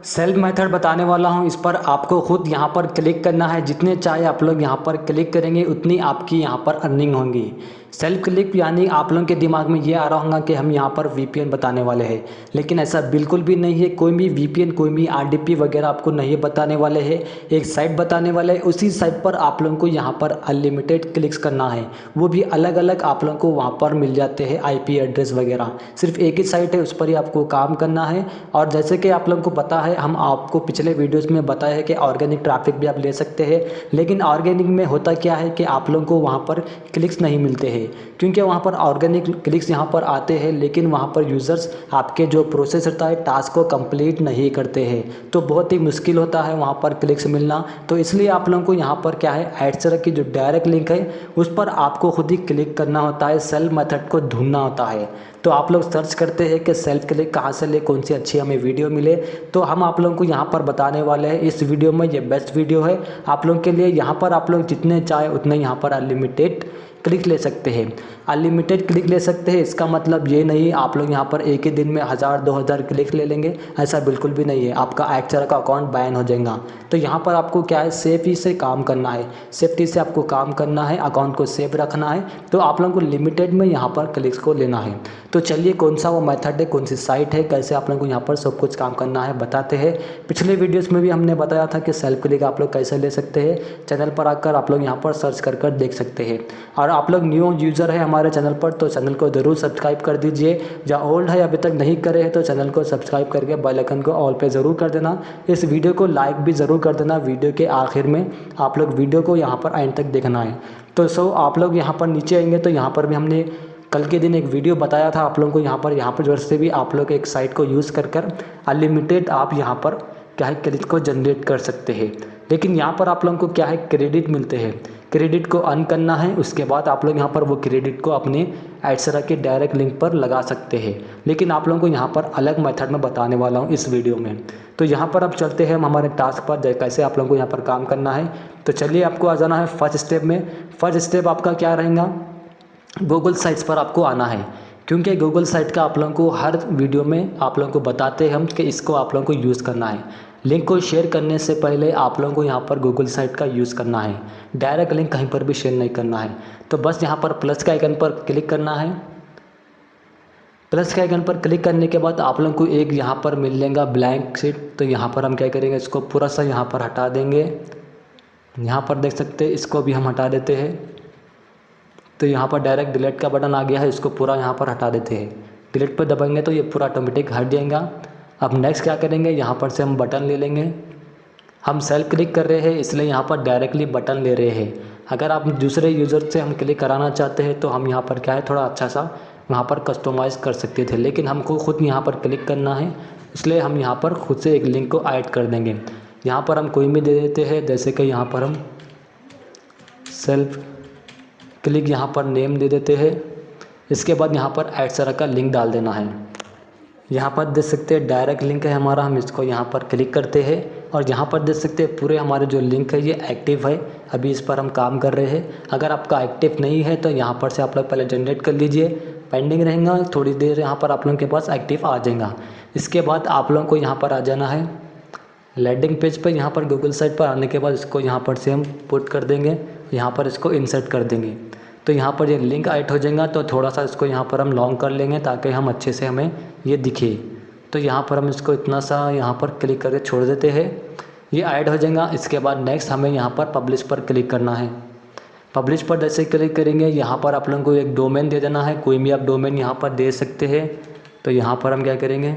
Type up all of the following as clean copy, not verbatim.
Self method बताने वाला हूं। इस पर आपको खुद यहां पर क्लिक करना है। जितने चाहे आप लोग यहां पर क्लिक करेंगे उतनी आपकी यहां पर अर्निंग होंगी। सेल्फ क्लिक यानी आप लोगों के दिमाग में ये आ रहा होगा कि हम यहां पर वीपीएन बताने वाले हैं, लेकिन ऐसा बिल्कुल भी नहीं है। कोई भी वीपीएन कोई भी आरडीपी वगैरह आपको नहीं बताने वाले हैं। एक साइट बताने वाले हैं, उसी साइट पर आप लोगों को यहाँ पर अनलिमिटेड क्लिक्स करना है। वो भी अलग अलग आप लोगों को वहाँ पर मिल जाते हैं आईपी एड्रेस वगैरह। सिर्फ एक ही साइट है, उस पर ही आपको काम करना है। और जैसे कि आप लोगों को पता है, हम आपको पिछले वीडियोस में बताया है कि ऑर्गेनिक ट्रैफिक भी आप ले सकते हैं, लेकिन ऑर्गेनिक में होता क्या है कि आप लोगों को वहाँ पर क्लिक्स नहीं मिलते हैं, क्योंकि वहाँ पर ऑर्गेनिक क्लिक्स यहाँ पर आते हैं, लेकिन वहाँ पर यूज़र्स आपके जो प्रोसेस होता है टास्क को कंप्लीट नहीं करते हैं, तो बहुत ही मुश्किल होता है वहाँ पर क्लिक्स मिलना। तो इसलिए आप लोगों को यहाँ पर क्या है, एडसर की जो डायरेक्ट लिंक है उस पर आपको खुद ही क्लिक करना होता है, सेल्फ मेथड को ढूंढना होता है। तो आप लोग सर्च करते हैं कि सेल्फ क्लिक कहाँ से ले, कौन सी अच्छी हमें वीडियो मिले, तो हम आप लोगों को यहाँ पर बताने वाले हैं इस वीडियो में। ये बेस्ट वीडियो है आप लोगों के लिए। यहाँ पर आप लोग जितने चाहे उतने यहाँ पर अनलिमिटेड क्लिक ले सकते हैं। अनलिमिटेड क्लिक ले सकते हैं इसका मतलब ये नहीं आप लोग यहाँ पर एक ही दिन में 1000-2000 क्लिक ले लेंगे, ऐसा बिल्कुल भी नहीं है। आपका एडसर का अकाउंट बैन हो जाएगा। तो यहाँ पर आपको क्या है, सेफ्टी से काम करना है, सेफ्टी से आपको काम करना है, अकाउंट को सेफ रखना है। तो आप लोगों को लिमिटेड में यहाँ पर क्लिक्स को लेना है। तो चलिए कौन सा वो मेथड है, कौन सी साइट है, कैसे आप लोगों को यहाँ पर सब कुछ काम करना है बताते हैं। पिछले वीडियोस में भी हमने बताया था कि सेल्फ क्लिक आप लोग कैसे ले सकते हैं। चैनल पर आकर आप लोग यहाँ पर सर्च कर देख सकते हैं। और आप लोग न्यू यूज़र है हमारे चैनल पर तो चैनल को ज़रूर सब्सक्राइब कर दीजिए। जो ओल्ड है अभी तक नहीं करे हैं तो चैनल को सब्सक्राइब करके बेल आइकन को ऑल पे ज़रूर कर देना। इस वीडियो को लाइक भी ज़रूर कर देना। वीडियो के आखिर में आप लोग वीडियो को यहाँ पर एंड तक देखना है। तो आप लोग यहाँ पर नीचे आएंगे तो यहाँ पर भी हमने कल के दिन एक वीडियो बताया था आप लोगों को। यहाँ पर जोर से भी आप लोग एक साइट को यूज़ कर अनलिमिटेड आप यहाँ पर क्या है क्रेडिट को जनरेट कर सकते हैं। लेकिन यहाँ पर आप लोगों को क्या है, क्रेडिट मिलते हैं। क्रेडिट को अर्न करना है, उसके बाद आप लोग यहाँ पर वो क्रेडिट को अपने एडसर के डायरेक्ट लिंक पर लगा सकते हैं। लेकिन आप लोगों को यहाँ पर अलग मेथड में बताने वाला हूँ इस वीडियो में। तो यहाँ पर अब चलते हैं हम हमारे टास्क पर, कैसे आप लोगों को यहाँ पर काम करना है। तो चलिए आपको आ जाना है फर्स्ट स्टेप में। फर्स्ट स्टेप आपका क्या रहेगा, गूगल साइट्स पर आपको आना है, क्योंकि गूगल साइट का आप लोगों को हर वीडियो में आप लोगों को बताते हैं हम कि इसको आप लोगों को यूज़ करना है। लिंक को शेयर करने से पहले आप लोगों को यहाँ पर गूगल साइट का यूज़ करना है। डायरेक्ट लिंक कहीं पर भी शेयर नहीं करना है। तो बस यहाँ पर प्लस के आइकन पर क्लिक करना है। प्लस के आइकन पर क्लिक करने के बाद आप लोगों को एक यहाँ पर मिल लेगा ब्लैंक शीट। तो यहाँ पर हम क्या करेंगे, इसको पूरा सा यहाँ पर हटा देंगे। यहाँ पर देख सकते हैं, इसको भी हम हटा देते हैं। तो यहाँ पर डायरेक्ट डिलीट का बटन आ गया है, इसको पूरा यहाँ पर हटा देते हैं। डिलीट पर दबाएंगे तो ये पूरा ऑटोमेटिक हट जाएगा। अब नेक्स्ट क्या करेंगे, यहाँ पर से हम बटन ले लेंगे। हम सेल्फ क्लिक कर रहे हैं इसलिए यहाँ पर डायरेक्टली बटन ले रहे हैं। अगर आप दूसरे यूज़र से हम क्लिक कराना चाहते हैं तो हम यहाँ पर क्या है, थोड़ा अच्छा सा वहाँ पर कस्टमाइज़ कर सकते थे, लेकिन हमको खुद यहाँ पर क्लिक करना है, इसलिए हम यहाँ पर खुद से एक लिंक को ऐड कर देंगे। यहाँ पर हम कोई भी दे देते हैं, जैसे कि यहाँ पर हम सेल्फ क्लिक यहाँ पर नेम दे देते हैं। इसके बाद यहाँ पर एडसर का लिंक डाल देना है। यहाँ पर देख सकते हैं डायरेक्ट लिंक है हमारा, हम इसको यहाँ पर क्लिक करते हैं और यहाँ पर देख सकते हैं पूरे हमारे जो लिंक है ये एक्टिव है। अभी इस पर हम काम कर रहे हैं। अगर आपका एक्टिव नहीं है तो यहाँ पर से आप लोग पहले जनरेट कर लीजिए, पेंडिंग रहेगा, थोड़ी देर यहाँ पर आप लोगों के पास एक्टिव आ जाएगा। इसके बाद आप लोगों को यहाँ पर आ जाना है लैंडिंग पेज पर। यहाँ पर गूगल साइट पर आने के बाद इसको यहाँ पर से हम पुट कर देंगे, यहाँ पर इसको इंसर्ट कर देंगे। तो यहाँ पर ये लिंक ऐड हो जाएगा। तो थोड़ा सा इसको यहाँ पर हम लॉन्ग कर लेंगे ताकि हम अच्छे से हमें ये दिखे। तो यहाँ पर हम इसको इतना सा यहाँ पर क्लिक करके छोड़ देते हैं, ये ऐड हो जाएगा। इसके बाद नेक्स्ट हमें यहाँ पर पब्लिश पर क्लिक करना है। पब्लिश पर जैसे क्लिक करेंगे यहाँ पर आप लोगों को एक डोमेन दे देना है, कोई भी आप डोमेन यहाँ पर दे सकते हैं। तो यहाँ पर हम क्या करेंगे,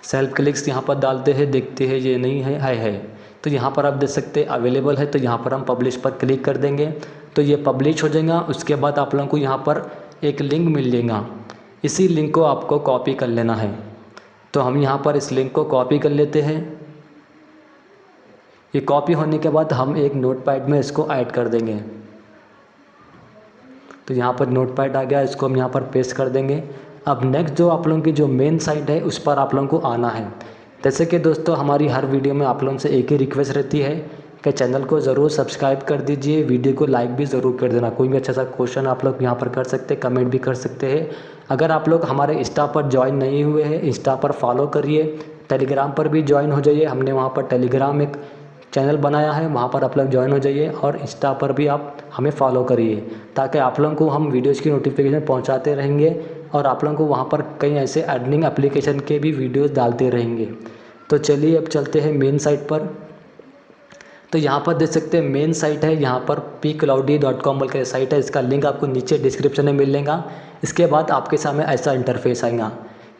सेल्फ क्लिक्स यहाँ पर डालते हैं, देखते हैं ये नहीं है। तो यहाँ पर आप देख सकते हैं अवेलेबल है। तो यहाँ पर हम पब्लिश पर क्लिक कर देंगे तो ये पब्लिश हो जाएगा। उसके बाद आप लोगों को यहाँ पर एक लिंक मिल जाएगा, इसी लिंक को आपको कॉपी कर लेना है। तो हम यहाँ पर इस लिंक को कॉपी कर लेते हैं। ये कॉपी होने के बाद हम एक नोटपैड में इसको ऐड कर देंगे। तो यहाँ पर नोटपैड आ गया, इसको हम यहाँ पर पेस्ट कर देंगे। अब नेक्स्ट जो आप लोगों की जो मेन साइट है उस पर आप लोगों को आना है। जैसे कि दोस्तों हमारी हर वीडियो में आप लोगों से एक ही रिक्वेस्ट रहती है कि चैनल को ज़रूर सब्सक्राइब कर दीजिए, वीडियो को लाइक भी ज़रूर कर देना। कोई भी अच्छा सा क्वेश्चन आप लोग यहाँ पर कर सकते हैं, कमेंट भी कर सकते हैं। अगर आप लोग हमारे इंस्टा पर ज्वाइन नहीं हुए हैं, इंस्टा पर फॉलो करिए, टेलीग्राम पर भी ज्वाइन हो जाइए। हमने वहाँ पर टेलीग्राम एक चैनल बनाया है, वहाँ पर आप लोग ज्वाइन हो जाइए और इंस्टा पर भी आप हमें फॉलो करिए, ताकि आप लोगों को हम वीडियोज़ की नोटिफिकेशन पहुँचाते रहेंगे और आप लोगों को वहाँ पर कई ऐसे अर्निंग एप्लीकेशन के भी वीडियोज़ डालते रहेंगे। तो चलिए अब चलते हैं मेन साइट पर। तो यहाँ पर देख सकते हैं मेन साइट है, यहाँ पर pcloudy.com बोल के साइट है, इसका लिंक आपको नीचे डिस्क्रिप्शन में मिल लेगा। इसके बाद आपके सामने ऐसा इंटरफेस आएगा।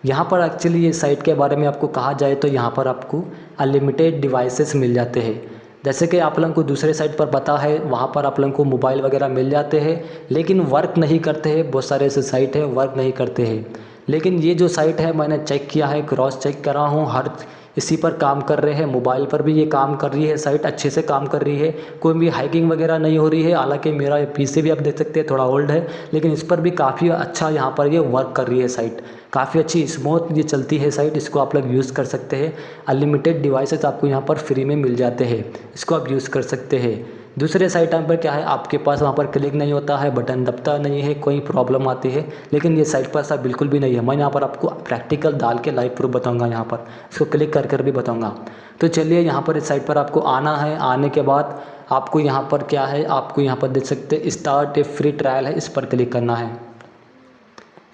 यहाँ पर एक्चुअली ये साइट के बारे में आपको कहा जाए तो यहाँ पर आपको अनलिमिटेड डिवाइसेस मिल जाते हैं। जैसे कि आप लोगों को दूसरे साइट पर पता है, वहाँ पर आप लोगों को मोबाइल वगैरह मिल जाते हैं, लेकिन वर्क नहीं करते हैं। बहुत सारे ऐसे साइट है वर्क नहीं करते हैं, लेकिन ये जो साइट है मैंने चेक किया है, क्रॉस चेक करा हूँ, हर इसी पर काम कर रहे हैं। मोबाइल पर भी ये काम कर रही है, साइट अच्छे से काम कर रही है, कोई भी हैकिंग वगैरह नहीं हो रही है। हालांकि मेरा पीसी भी आप देख सकते हैं थोड़ा ओल्ड है, लेकिन इस पर भी काफ़ी अच्छा यहाँ पर ये वर्क कर रही है साइट, काफ़ी अच्छी स्मूथ ये चलती है साइट। इसको आप लोग यूज़ कर सकते हैं। अनलिमिटेड डिवाइसेस आपको यहाँ पर फ्री में मिल जाते हैं, इसको आप यूज़ कर सकते हैं। दूसरे साइट पर क्या है, आपके पास वहाँ पर क्लिक नहीं होता है, बटन दबता नहीं है, कोई प्रॉब्लम आती है, लेकिन ये साइट पर ऐसा बिल्कुल भी नहीं है। मैं यहाँ पर आपको प्रैक्टिकल डाल के लाइव प्रूफ बताऊँगा, यहाँ पर इसको क्लिक कर कर भी बताऊँगा। तो चलिए यहाँ पर इस साइट पर आपको आना है। आने के बाद आपको यहाँ पर क्या है, आपको यहाँ पर देख सकते हैं स्टार्ट ए फ्री ट्रायल है, इस पर क्लिक करना है।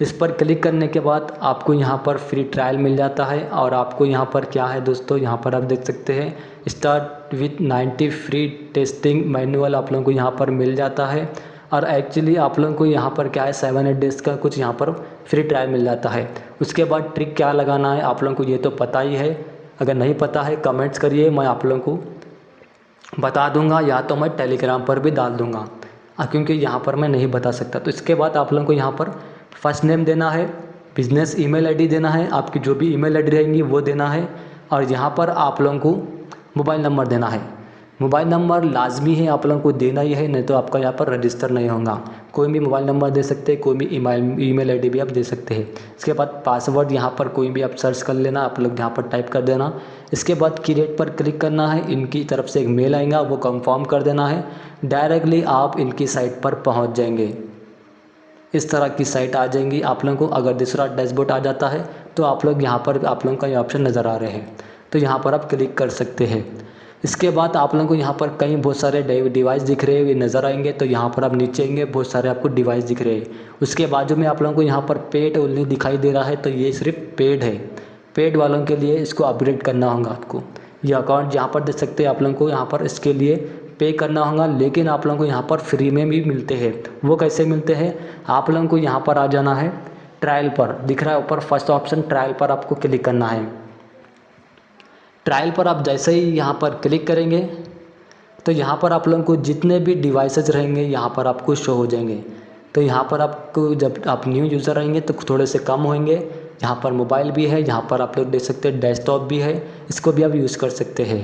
इस पर क्लिक करने के बाद आपको यहाँ पर फ्री ट्रायल मिल जाता है और आपको यहाँ पर क्या है दोस्तों, यहाँ पर आप देख सकते हैं start with 90 free testing manual आप लोगों को यहाँ पर मिल जाता है। और एक्चुअली आप लोगों को यहाँ पर क्या है 7-8 डेज़ का कुछ यहाँ पर फ्री ट्रायल मिल जाता है। उसके बाद ट्रिक क्या लगाना है आप लोगों को ये तो पता ही है, अगर नहीं पता है कमेंट्स करिए, मैं आप लोगों को बता दूंगा, या तो मैं टेलीग्राम पर भी डाल दूंगा, क्योंकि यहाँ पर मैं नहीं बता सकता। तो इसके बाद आप लोगों को यहाँ पर फर्स्ट नेम देना है, बिजनेस ईमेल आईडी देना है, आपकी जो भी ईमेल आईडी रहेंगी वो देना है, और यहाँ पर आप लोगों को मोबाइल नंबर देना है। मोबाइल नंबर लाजमी है, आप लोगों को देना ही है, नहीं तो आपका यहाँ पर रजिस्टर नहीं होगा। कोई भी मोबाइल नंबर दे सकते हैं, कोई भी ईमेल आईडी भी आप दे सकते हैं। इसके बाद पासवर्ड यहाँ पर कोई भी आप सर्च कर लेना, आप लोग यहाँ पर टाइप कर देना। इसके बाद क्रिएट पर क्लिक करना है, इनकी तरफ से एक मेल आएगा, वो कंफर्म कर देना है। डायरेक्टली आप इनकी साइट पर पहुँच जाएंगे। इस तरह की साइट आ जाएंगी आप लोगों को। अगर दूसरा डैशबोर्ड आ जाता है तो आप लोग यहाँ पर आप लोगों का ये ऑप्शन नज़र आ रहे हैं, तो यहाँ पर आप क्लिक कर सकते हैं। इसके बाद आप लोगों को यहाँ पर कई बहुत सारे डिवाइस दिख रहे हैं, ये नज़र आएंगे, तो यहाँ पर आप नीचे आएंगे, बहुत सारे आपको डिवाइस दिख रहे हैं। उसके बाजू में आप लोगों को यहाँ पर पेड ओनली दिखाई दे रहा है, तो ये सिर्फ पेड है। पेड वालों के लिए इसको अपग्रेड करना होगा आपको। ये अकाउंट यहाँ पर देख सकते हैं आप लोगों को, यहाँ पर इसके लिए पे करना होगा, लेकिन आप लोगों को यहाँ पर फ्री में भी मिलते हैं। वो कैसे मिलते हैं, आप लोगों को यहाँ पर आ जाना है, ट्रायल पर दिख रहा है ऊपर फर्स्ट ऑप्शन, ट्रायल पर आपको क्लिक करना है। ट्रायल पर आप जैसे ही यहाँ पर क्लिक करेंगे तो यहाँ पर आप लोगों को जितने भी डिवाइसेज रहेंगे यहाँ पर आपको शो हो जाएंगे। तो यहाँ पर आपको जब आप न्यू यूज़र रहेंगे तो थोड़े से कम होंगे। यहाँ पर मोबाइल भी है, यहाँ पर आप लोग देख सकते हैं डेस्कटॉप भी है, इसको भी आप यूज़ कर सकते हैं।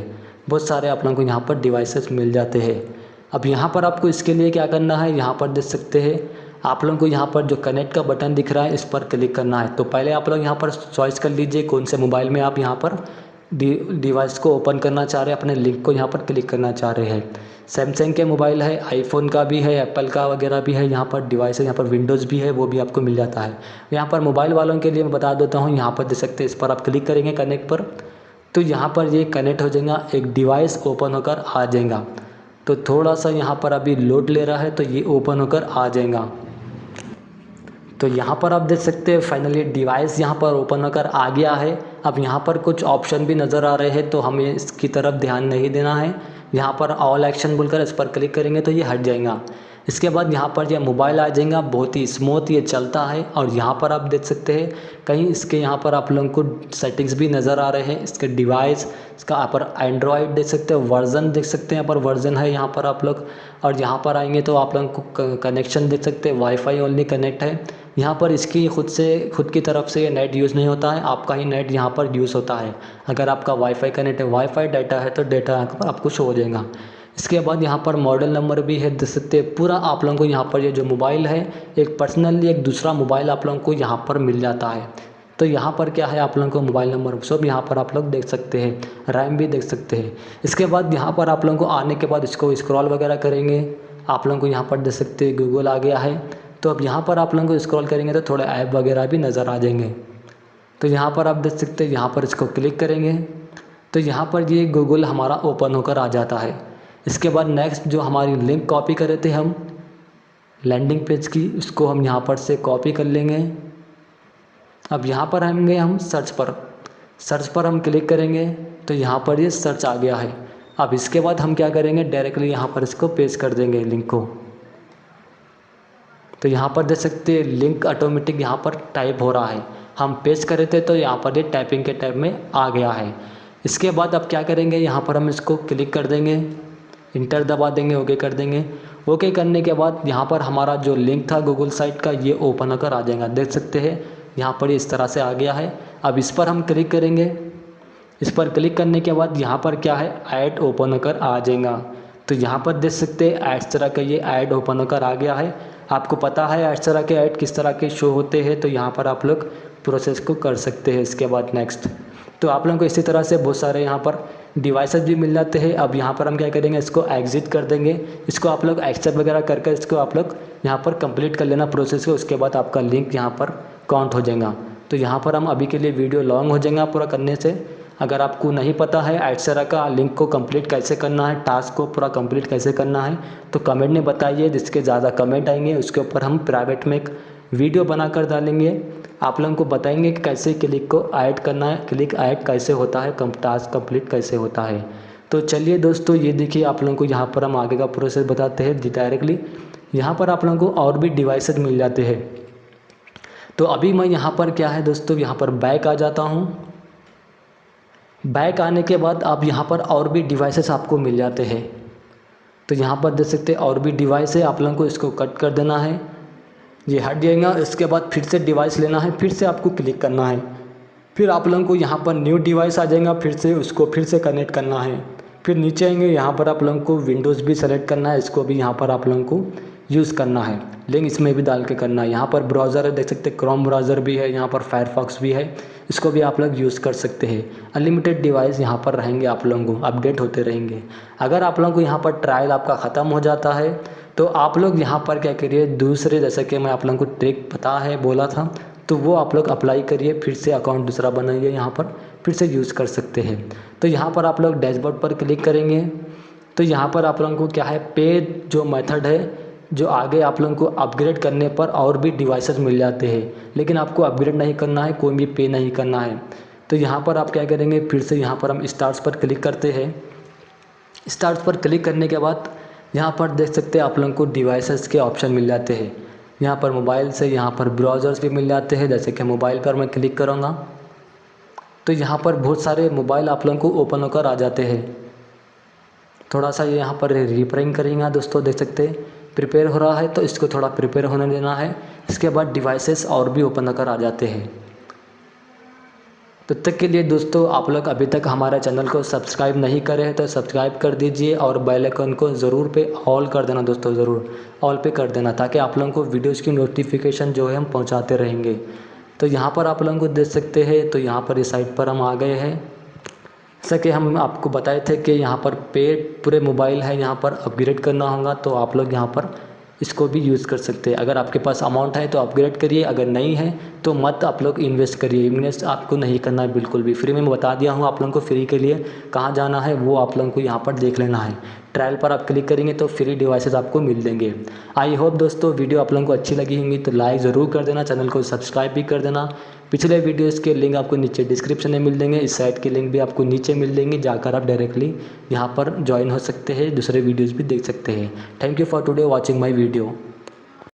बहुत सारे आप लोगों को यहाँ पर डिवाइसेस मिल जाते हैं। अब यहाँ पर आपको इसके लिए क्या करना है, यहाँ पर देख सकते हैं आप लोगों को यहाँ पर जो कनेक्ट का बटन दिख रहा है इस पर क्लिक करना है। तो पहले आप लोग यहाँ पर चॉइस कर लीजिए कौन से मोबाइल में आप यहाँ पर डिवाइस को ओपन करना चाह रहे हैं, अपने लिंक को यहाँ पर क्लिक करना चाह रहे हैं। सैमसंग के मोबाइल है, आईफोन का भी है, एप्पल का वगैरह भी है, यहाँ पर डिवाइस है, यहाँ पर विंडोज़ भी है, वो भी आपको मिल जाता है। यहाँ पर मोबाइल वालों के लिए मैं बता देता हूँ, यहाँ पर देख सकते हैं इस पर आप क्लिक करेंगे कनेक्ट पर, तो यहाँ पर ये कनेक्ट हो जाएगा, एक डिवाइस ओपन होकर आ जाएगा। तो थोड़ा सा यहाँ पर अभी लोड ले रहा है, तो ये ओपन होकर आ जाएगा। तो यहाँ पर आप देख सकते हैं फाइनली डिवाइस यहाँ पर ओपन होकर आ गया है। अब यहाँ पर कुछ ऑप्शन भी नज़र आ रहे हैं, तो हमें इसकी तरफ ध्यान नहीं देना है। यहाँ पर ऑल एक्शन बोलकर इस पर क्लिक करेंगे तो ये हट जाएगा। इसके बाद यहाँ पर ये मोबाइल आ जाएगा, बहुत ही स्मूथ ये चलता है। और यहाँ पर आप देख सकते हैं कहीं इसके यहाँ पर आप लोगों को सेटिंग्स भी नज़र आ रहे हैं, इसके डिवाइस, इसका यहाँ पर एंड्रॉयड देख सकते हैं, वर्जन देख सकते हैं, यहाँ पर वर्जन है यहाँ पर आप लोग। और यहाँ पर आएंगे तो आप लोगों को कनेक्शन देख सकते हैं, वाईफाई ओनली कनेक्ट है। यहाँ पर इसकी खुद की तरफ से ये नेट यूज़ नहीं होता है, आपका ही नेट यहाँ पर यूज़ होता है। अगर आपका वाईफाई कनेक्ट है, वाईफाई डाटा है, तो डाटा यहाँ पर आपको शो हो जाएगा। इसके बाद यहाँ पर मॉडल नंबर भी है, देख सकते हैं पूरा आप लोगों को यहाँ पर ये जो मोबाइल है, एक पर्सनली एक दूसरा मोबाइल आप लोगों को यहाँ पर मिल जाता है। तो यहाँ पर क्या है आप लोगों को मोबाइल नंबर सब यहाँ पर आप लोग देख सकते हैं, रैम भी देख सकते हैं। इसके बाद यहाँ पर आप लोगों को आने के बाद इसको स्क्रॉल वगैरह करेंगे, आप लोगों को यहाँ पर देख सकते हैं गूगल आ गया है। तो अब यहाँ पर आप लोगों को स्क्रॉल करेंगे तो थोड़े ऐप वगैरह भी नज़र आ जाएंगे। तो यहाँ पर आप देख सकते हैं, यहाँ पर इसको क्लिक करेंगे तो यहाँ पर ये गूगल हमारा ओपन होकर आ जाता है। इसके बाद नेक्स्ट जो हमारी लिंक कॉपी करे थे हम लैंडिंग पेज की, उसको हम यहाँ पर से कॉपी कर लेंगे। अब यहाँ पर आएंगे हम सर्च पर हम क्लिक करेंगे तो यहाँ पर ये सर्च आ गया है। अब इसके बाद हम क्या करेंगे, डायरेक्टली यहाँ पर इसको पेस्ट कर देंगे लिंक को। तो यहाँ पर देख सकते हैं लिंक ऑटोमेटिक यहाँ पर टाइप हो रहा है। हम पेस्ट करे थे तो यहाँ पर ये टाइपिंग के टाइप में आ गया है। इसके बाद अब क्या करेंगे, यहाँ पर हम इसको क्लिक कर देंगे, इंटर दबा देंगे, ओके कर देंगे। ओके करने के बाद यहाँ पर हमारा जो लिंक था गूगल साइट का ये ओपन होकर आ जाएगा। देख सकते हैं यहाँ पर इस तरह से आ गया है। अब इस पर हम क्लिक करेंगे। इस पर क्लिक करने के बाद यहाँ पर क्या है, ऐड ओपन होकर आ जाएगा। तो यहाँ पर देख सकते हैं ऐड तरह का ये ऐड ओपन होकर आ गया है। आपको पता है ऐड तरह के ऐड किस तरह के शो होते हैं, तो यहाँ पर आप लोग प्रोसेस को कर सकते हैं। इसके बाद नेक्स्ट तो आप लोगों को इसी तरह से बहुत सारे यहाँ पर डिवाइसेस भी मिल जाते हैं। अब यहाँ पर हम क्या करेंगे, इसको एग्जिट कर देंगे। इसको आप लोग एक्सेप्ट वगैरह करके इसको आप लोग यहाँ पर कंप्लीट कर लेना प्रोसेस को। उसके बाद आपका लिंक यहाँ पर काउंट हो जाएगा। तो यहाँ पर हम अभी के लिए वीडियो लॉन्ग हो जाएगा पूरा करने से। अगर आपको नहीं पता है एडसेरा का लिंक को कंप्लीट कैसे करना है, टास्क को पूरा कंप्लीट कैसे करना है, तो कमेंट में बताइए। जिसके ज़्यादा कमेंट आएंगे उसके ऊपर हम प्राइवेट में एक वीडियो बनाकर डालेंगे। आप लोगों को बताएंगे कि कैसे क्लिक को ऐड करना है, क्लिक ऐड कैसे होता है, टास्क कंप्लीट कैसे होता है। तो चलिए दोस्तों, ये देखिए आप लोगों को यहाँ पर हम आगे का प्रोसेस बताते हैं डायरेक्टली। यहाँ पर आप लोगों को और भी डिवाइसेस मिल जाते हैं। तो अभी मैं यहाँ पर क्या है दोस्तों, यहाँ पर बैक आ जाता हूँ। बैक आने के बाद आप यहाँ पर और भी डिवाइसेस आपको मिल जाते हैं। तो यहाँ पर देख सकते हैं और भी डिवाइस है। आप लोगों को इसको कट कर देना है, ये हट जाएगा। इसके बाद फिर से डिवाइस लेना है, फिर से आपको क्लिक करना है। फिर आप लोगों को यहाँ पर न्यू डिवाइस आ जाएगा, फिर से उसको फिर से कनेक्ट करना है। फिर नीचे आएंगे, यहाँ पर आप लोगों को विंडोज़ भी सेलेक्ट करना है, इसको भी यहाँ पर आप लोगों को यूज़ करना है। लिंक इसमें भी डाल के करना है। यहाँ पर ब्राउज़र है, देख सकते हैं क्रोम ब्राउज़र भी है, यहाँ पर फायरफॉक्स भी है, इसको भी आप लोग यूज़ कर सकते हैं। अनलिमिटेड डिवाइस यहाँ पर रहेंगे, आप लोगों को अपडेट होते रहेंगे। अगर आप लोगों को यहाँ पर ट्रायल आपका ख़त्म हो जाता है तो आप लोग यहाँ पर क्या करिए, दूसरे जैसे कि मैं आप लोगों को ट्रिक पता है बोला था, तो वो आप लोग अप्लाई करिए। फिर से अकाउंट दूसरा बनाइए, यहाँ पर फिर से यूज़ कर सकते हैं। तो यहाँ पर आप लोग डैशबोर्ड पर क्लिक करेंगे तो यहाँ पर आप लोगों को क्या है, पे जो मेथड है, जो आगे आप लोगों को अपग्रेड करने पर और भी डिवाइसेस मिल जाते हैं। लेकिन आपको अपग्रेड नहीं करना है, कोई भी पे नहीं करना है। तो यहाँ पर आप क्या करेंगे, फिर से यहाँ पर हम स्टार्ट्स पर क्लिक करते हैं। स्टार्ट पर क्लिक करने के बाद यहाँ पर देख सकते हैं आप लोगों को डिवाइसेस के ऑप्शन मिल जाते हैं। यहाँ पर मोबाइल से यहाँ पर ब्राउज़र्स भी मिल जाते हैं। जैसे कि मोबाइल पर मैं क्लिक करूँगा तो यहाँ पर बहुत सारे मोबाइल आप लोगों को ओपन होकर आ जाते हैं। थोड़ा सा ये यहाँ पर रिप्रेइंग करेंगे दोस्तों, देख सकते हैं प्रिपेयर हो रहा है, तो इसको थोड़ा प्रिपेयर होने देना है। इसके बाद डिवाइसेस और भी ओपन होकर आ जाते हैं। तब तक के लिए दोस्तों, आप लोग अभी तक हमारे चैनल को सब्सक्राइब नहीं करे हैं तो सब्सक्राइब कर दीजिए और बेल आइकन को ज़रूर पे ऑल कर देना दोस्तों, ज़रूर ऑल पे कर देना, ताकि आप लोगों को वीडियोज़ की नोटिफिकेशन जो है हम पहुंचाते रहेंगे। तो यहाँ पर आप लोगों को देख सकते हैं, तो यहाँ पर इस साइट पर हम आ गए हैं। जैसा कि हम आपको बताए थे कि यहाँ पर पे पूरे मोबाइल है, यहाँ पर अपग्रेड करना होगा, तो आप लोग यहाँ पर इसको भी यूज़ कर सकते हैं। अगर आपके पास अमाउंट है तो अपग्रेड करिए, अगर नहीं है तो मत आप लोग इन्वेस्ट करिए। इन्वेस्ट आपको नहीं करना है बिल्कुल भी। फ्री में मैं बता दिया हूँ आप लोगों को, फ्री के लिए कहाँ जाना है वो आप लोगों को यहाँ पर देख लेना है। ट्रायल पर आप क्लिक करेंगे तो फ्री डिवाइसेस आपको मिल देंगे। आई होप दोस्तों वीडियो आप लोगों को अच्छी लगी होंगी, तो लाइक ज़रूर कर देना, चैनल को सब्सक्राइब भी कर देना। पिछले वीडियोस के लिंक आपको नीचे डिस्क्रिप्शन में मिल देंगे, इस साइट की लिंक भी आपको नीचे मिल देंगी, जाकर आप डायरेक्टली यहाँ पर ज्वाइन हो सकते हैं, दूसरे वीडियोस भी देख सकते हैं। Thank you for today watching my video.